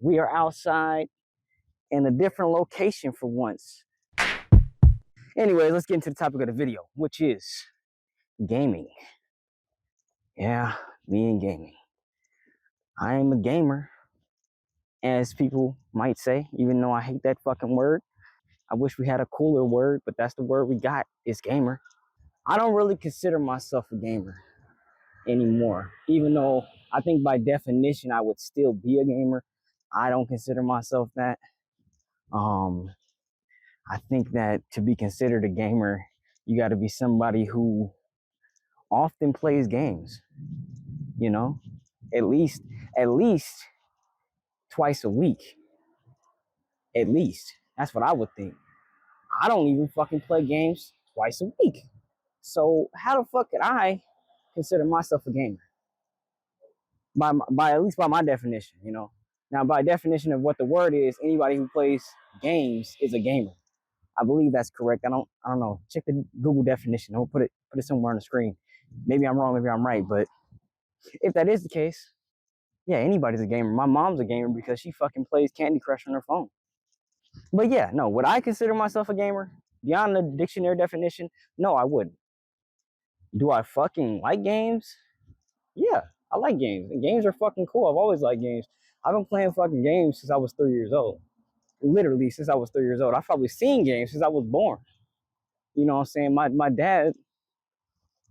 We are outside in a different location for once. Anyways, let's get into the topic of the video, which is gaming. Yeah, me and gaming. I am a gamer, as people might say, even though I hate that fucking word. I wish we had a cooler word, but that's the word we got, is gamer. I don't really consider myself a gamer anymore, even though I think by definition I would still be a gamer. I don't consider myself that. I think that to be considered a gamer, you got to be somebody who often plays games, you know, at least twice a week. At least. That's what I would think. I don't even fucking play games twice a week. So how the fuck could I consider myself a gamer? By at least by my definition, you know. Now by definition of what the word is, anybody who plays games is a gamer. I believe that's correct. I don't know. Check the Google definition. I'll put it somewhere on the screen. Maybe I'm wrong, maybe I'm right, but if that is the case, yeah, anybody's a gamer. My mom's a gamer because she fucking plays Candy Crush on her phone. But yeah, no, would I consider myself a gamer? Beyond the dictionary definition, no, I wouldn't. Do I fucking like games? Yeah, I like games. And games are fucking cool. I've always liked games. I've been playing fucking games since I was 3 years old. Literally since I was 3 years old. I've probably seen games since I was born. You know what I'm saying? My dad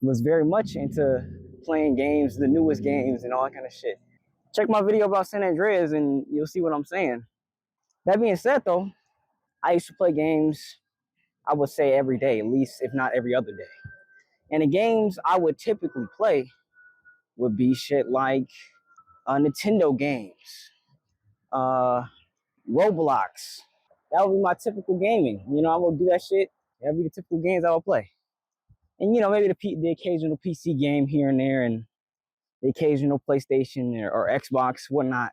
was very much into playing games, the newest games and all that kind of shit. Check my video about San Andreas and you'll see what I'm saying. That being said though, I used to play games, I would say every day, at least if not every other day. And the games I would typically play would be shit like Nintendo games, Roblox. That would be my typical gaming. You know, I would do that shit. That would be the typical games I would play. And you know, maybe the occasional PC game here and there, and the occasional PlayStation or Xbox, whatnot.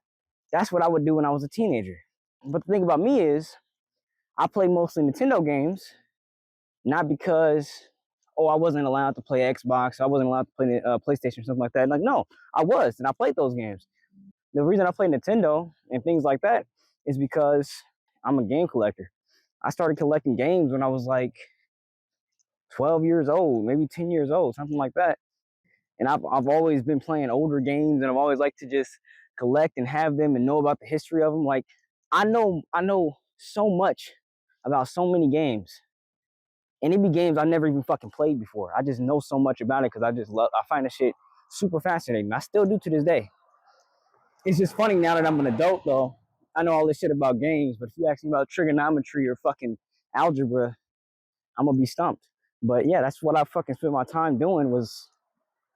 That's what I would do when I was a teenager. But the thing about me is, I play mostly Nintendo games, not because, oh, I wasn't allowed to play Xbox, I wasn't allowed to play PlayStation or something like that. Like, no, I was, and I played those games. The reason I play Nintendo and things like that is because I'm a game collector. I started collecting games when I was like 12 years old, maybe 10 years old, something like that. And I've always been playing older games, and I've always liked to just collect and have them and know about the history of them. Like I know so much about so many games, and it be games I never even fucking played before. I just know so much about it because I find the shit super fascinating. I still do to this day. It's just funny now that I'm an adult though. I know all this shit about games, but if you ask me about trigonometry or fucking algebra, I'm gonna be stumped. But yeah, that's what I fucking spent my time doing, was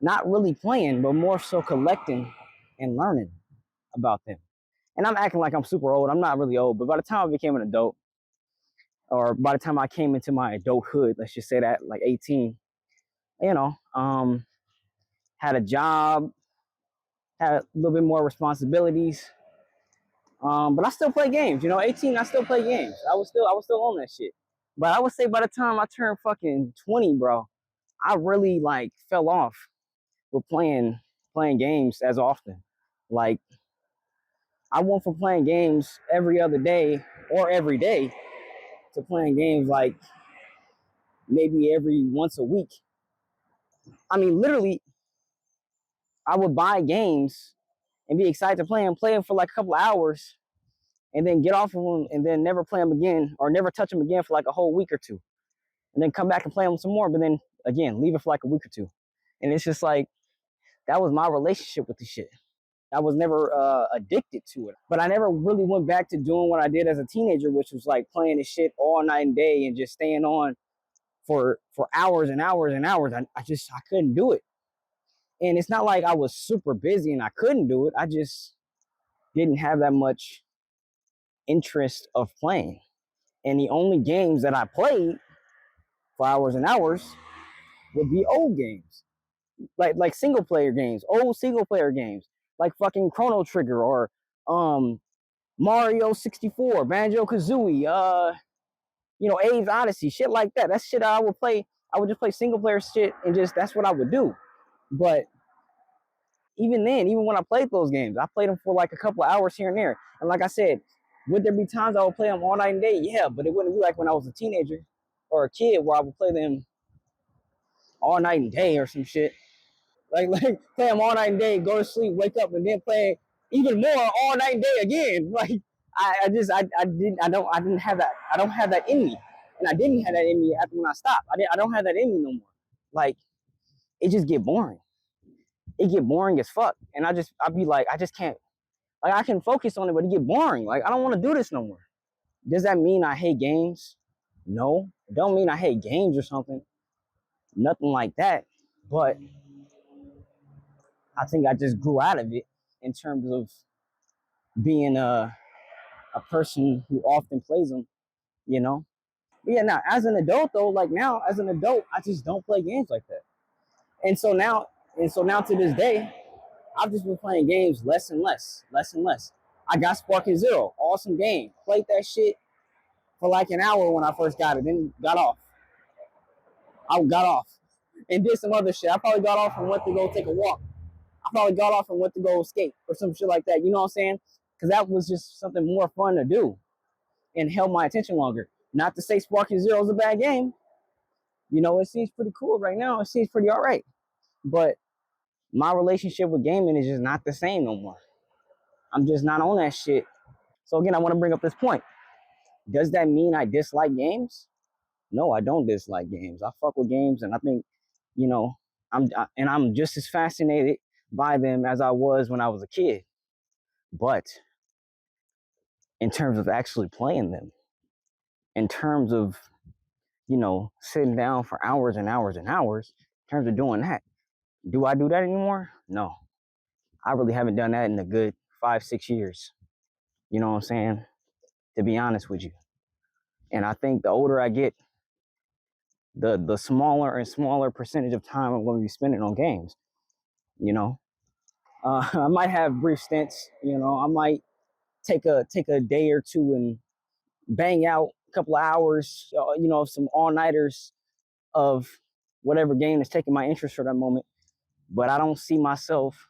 not really playing, but more so collecting and learning about them. And I'm acting like I'm super old. I'm not really old, but by the time I became an adult, or by the time I came into my adulthood, let's just say that, like 18, you know, had a job, had a little bit more responsibilities. But I still play games, you know, 18, I still play games. I was still on that shit. But I would say by the time I turned fucking 20, bro, I really like fell off with playing games as often. Like I went from playing games every other day or every day to playing games like maybe every once a week. I mean, literally, I would buy games and be excited to play them for like a couple of hours, and then get off of them and then never play them again or never touch them again for like a whole week or two, and then come back and play them some more, but then again leave it for like a week or two. And it's just like that was my relationship with the shit. I was never addicted to it, but I never really went back to doing what I did as a teenager, which was like playing this shit all night and day and just staying on for hours and hours and hours. I couldn't do it. And it's not like I was super busy and I couldn't do it. I just didn't have that much interest of playing. And the only games that I played for hours and hours would be old games, like single player games, old single player games, like fucking Chrono Trigger or Mario 64, Banjo Kazooie, you know, Abe's Odyssey, shit like that. That's shit I would play. I would just play single player shit and just that's what I would do. But even then, even when I played those games, I played them for like a couple of hours here and there. And like I said, would there be times I would play them all night and day? Yeah, but it wouldn't be like when I was a teenager or a kid where I would play them all night and day or some shit. Like play them all night and day, go to sleep, wake up, and then play even more all night and day again. Like I didn't have that. I don't have that in me, and I didn't have that in me after when I stopped. I don't have that in me no more. Like it just get boring. It get boring as fuck, and I'd be like, I just can't. Like I can focus on it, but it get boring. Like I don't want to do this no more. Does that mean I hate games? No, it don't mean I hate games or something. Nothing like that. But I think I just grew out of it in terms of being a person who often plays them, you know. But yeah, now as an adult though, like now as an adult, I just don't play games like that. And so now, to this day, I've just been playing games less and less, less and less. I got Sparking Zero, awesome game. Played that shit for like an hour when I first got it, then got off. I got off and did some other shit. I probably got off and went to go take a walk. I probably got off and went to go skate or some shit like that. You know what I'm saying? Because that was just something more fun to do and held my attention longer. Not to say Sparking Zero is a bad game. You know, it seems pretty cool right now. It seems pretty all right. But my relationship with gaming is just not the same no more. I'm just not on that shit. So again, I want to bring up this point. Does that mean I dislike games? No, I don't dislike games. I fuck with games, and I think, you know, I'm just as fascinated by them as I was when I was a kid. But in terms of actually playing them, in terms of, you know, sitting down for hours and hours and hours, in terms of doing that, do I do that anymore? No. I really haven't done that in a good 5, 6 years. You know what I'm saying? To be honest with you. And I think the older I get, the smaller and smaller percentage of time I'm going to be spending on games. You know, I might have brief stints. You know, I might take a day or two and bang out a couple of hours. You know, some all nighters of whatever game is taking my interest for that moment. But I don't see myself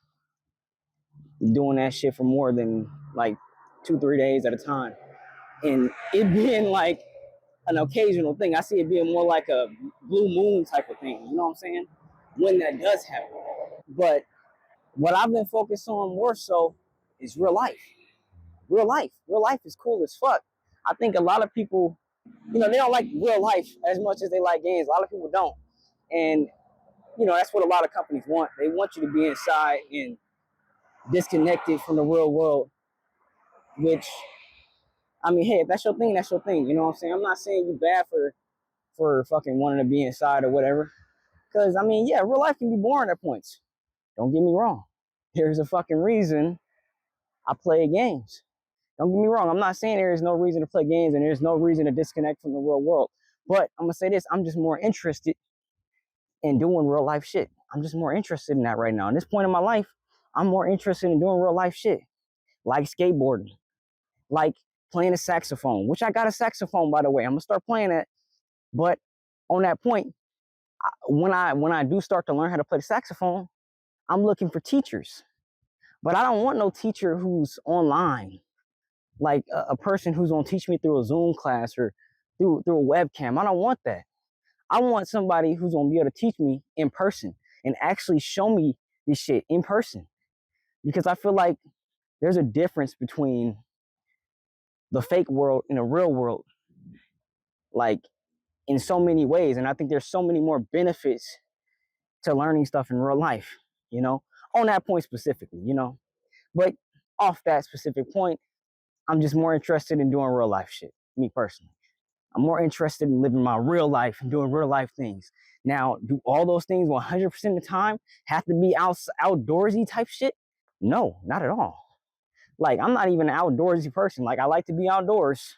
doing that shit for more than like 2, 3 days at a time, and it being like an occasional thing. I see it being more like a blue moon type of thing. You know what I'm saying? When that does happen. But what I've been focused on more so is real life. Real life. Real life is cool as fuck. I think a lot of people, you know, they don't like real life as much as they like games. A lot of people don't. And, you know, that's what a lot of companies want. They want you to be inside and disconnected from the real world, which, I mean, hey, if that's your thing, that's your thing. You know what I'm saying? I'm not saying you bad for fucking wanting to be inside or whatever. Because, I mean, yeah, real life can be boring at points. Don't get me wrong. There's a fucking reason I play games. Don't get me wrong. I'm not saying there is no reason to play games and there's no reason to disconnect from the real world. But I'm going to say this. I'm just more interested in doing real life shit. I'm just more interested in that right now. At this point in my life, I'm more interested in doing real life shit. Like skateboarding. Like playing a saxophone, which I got a saxophone, by the way. I'm going to start playing that. But on that point, when I do start to learn how to play the saxophone, I'm looking for teachers. But I don't want no teacher who's online, like a person who's gonna teach me through a Zoom class or through a webcam. I don't want that. I want somebody who's gonna be able to teach me in person and actually show me this shit in person. Because I feel like there's a difference between the fake world and the real world, like in so many ways. And I think there's so many more benefits to learning stuff in real life, you know, on that point specifically, you know. But off that specific point, I'm just more interested in doing real life shit, me personally. I'm more interested in living my real life and doing real life things. Now, do all those things 100% of the time have to be outdoorsy type shit? No, not at all. Like, I'm not even an outdoorsy person. Like, I like to be outdoors,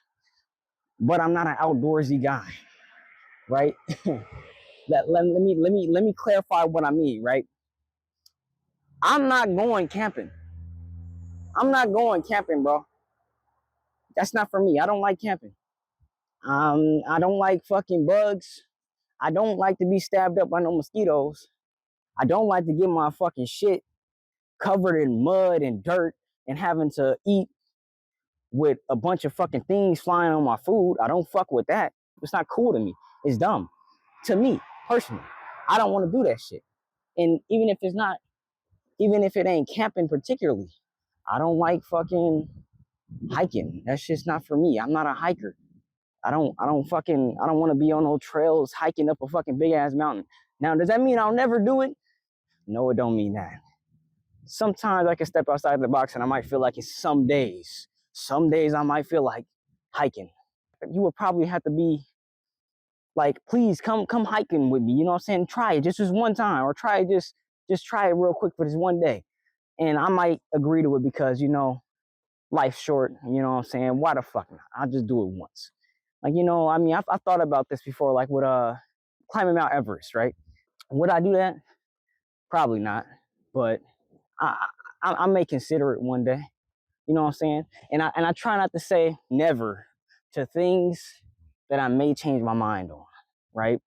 but I'm not an outdoorsy guy, right? Let me clarify what I mean, right? I'm not going camping. I'm not going camping, bro. That's not for me. I don't like camping. I don't like fucking bugs. I don't like to be stabbed up by no mosquitoes. I don't like to get my fucking shit covered in mud and dirt and having to eat with a bunch of fucking things flying on my food. I don't fuck with that. It's not cool to me. It's dumb. To me, personally. I don't want to do that shit. And even if it's not, even if it ain't camping particularly, I don't like fucking hiking. That's just not for me. I'm not a hiker. I don't want to be on those trails hiking up a fucking big ass mountain. Now, does that mean I'll never do it? No, it don't mean that. Sometimes I can step outside the box and I might feel like it's some days. Some days I might feel like hiking. You would probably have to be like, please come hiking with me. You know what I'm saying? Try it just one time, or try it just try it real quick for this one day. And I might agree to it because, you know, life's short. You know what I'm saying? Why the fuck not? I'll just do it once. Like, you know, I mean, I've thought about this before, like with climbing Mount Everest, right? Would I do that? Probably not. But I may consider it one day. You know what I'm saying? And I try not to say never to things that I may change my mind on, right?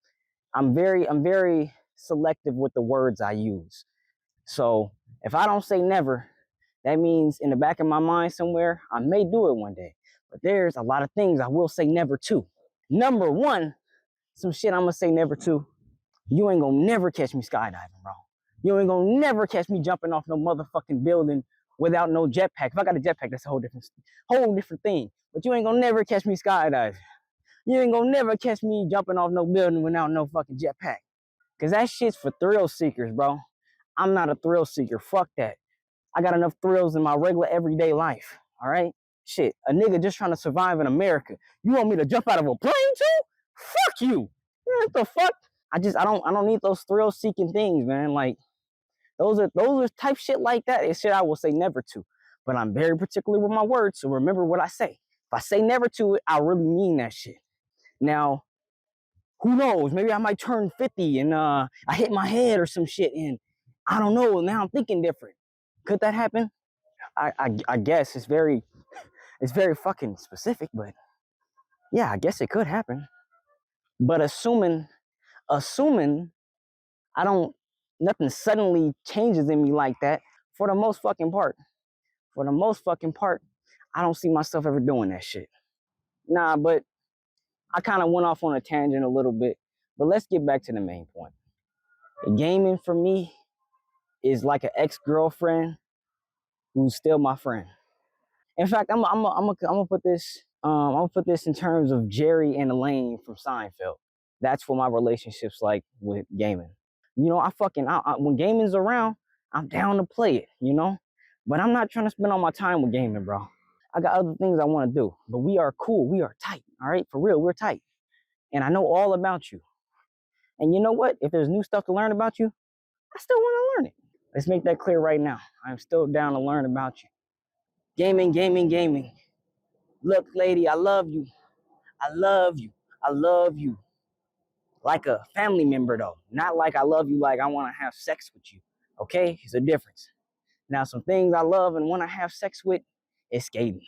I'm very selective with the words I use. So if I don't say never, that means in the back of my mind somewhere, I may do it one day. But there's a lot of things I will say never to. Number one, some shit I'm gonna say never to. You ain't gonna never catch me skydiving, bro. You ain't gonna never catch me jumping off no motherfucking building without no jetpack. If I got a jetpack, that's a whole different thing. But you ain't gonna never catch me skydiving. You ain't gonna never catch me jumping off no building without no fucking jetpack. Cause that shit's for thrill seekers, bro. I'm not a thrill seeker. Fuck that. I got enough thrills in my regular everyday life. All right? Shit, a nigga just trying to survive in America. You want me to jump out of a plane too? Fuck you. What the fuck? I don't need those thrill seeking things, man. Like those are type shit like that. It's shit I will say never to. But I'm very particular with my words, so remember what I say. If I say never to it, I really mean that shit. Now, who knows? Maybe I might turn 50 and I hit my head or some shit, and I don't know. Now I'm thinking different. Could that happen? I guess it's very fucking specific, but yeah, I guess it could happen. But assuming I don't nothing suddenly changes in me like that, for the most fucking part. For the most fucking part, I don't see myself ever doing that shit. Nah, but I kind of went off on a tangent a little bit. But let's get back to the main point. Gaming for me is like an ex-girlfriend who's still my friend. In fact, I'm gonna put this I'm gonna put this in terms of Jerry and Elaine from Seinfeld. That's what my relationship's like with gaming. You know, when gaming's around, I'm down to play it. You know, but I'm not trying to spend all my time with gaming, bro. I got other things I want to do. But we are cool. We are tight. All right, for real, we're tight. And I know all about you. And you know what? If there's new stuff to learn about you, I still want to learn it. Let's make that clear right now. I'm still down to learn about you. Gaming, gaming, gaming. Look, lady, I love you. I love you. I love you. Like a family member, though. Not like I love you like I want to have sex with you. Okay? It's a difference. Now, some things I love and want to have sex with is skating.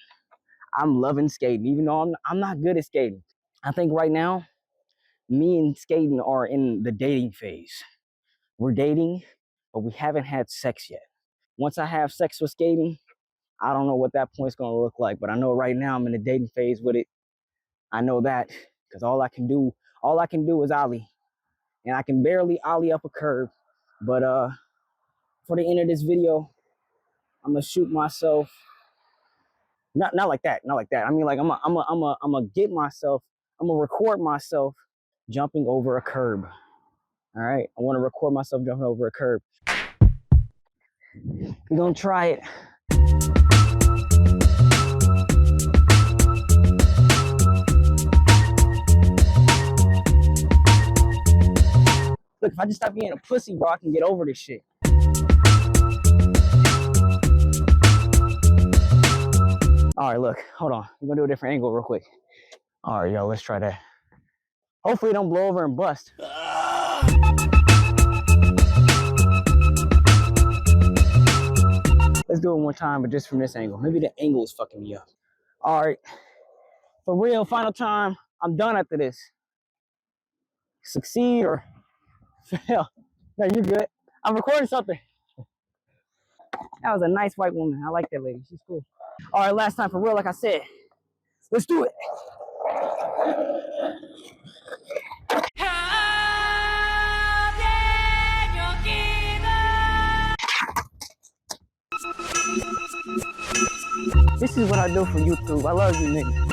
I'm loving skating, even though I'm not good at skating. I think right now, me and skating are in the dating phase. We're dating, but we haven't had sex yet. Once I have sex with skating, I don't know what that point's gonna look like, but I know right now I'm in the dating phase with it. I know that because all I can do is ollie, and I can barely ollie up a curb. But for the end of this video, I'm gonna shoot myself. Not like that, not like that. I mean, like I'm gonna get myself. I'm gonna record myself jumping over a curb. All right, I want to record myself jumping over a curb. We're gonna try it. Look, if I just stop being a pussy, bro, I can get over this shit. All right, look, hold on. I'm gonna do a different angle real quick. All right, yo, let's try that. Hopefully it don't blow over and bust. Let's do it one more time, but just from this angle. Maybe the angle is fucking me up. All right, for real, final time. I'm done after this. Succeed or fail. No, you're good. I'm recording something. That was a nice white woman. I like that lady. She's cool. All right, last time for real, like I said. Let's do it. This is what I do for YouTube. I love you niggas.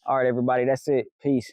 All right, everybody, that's it. Peace.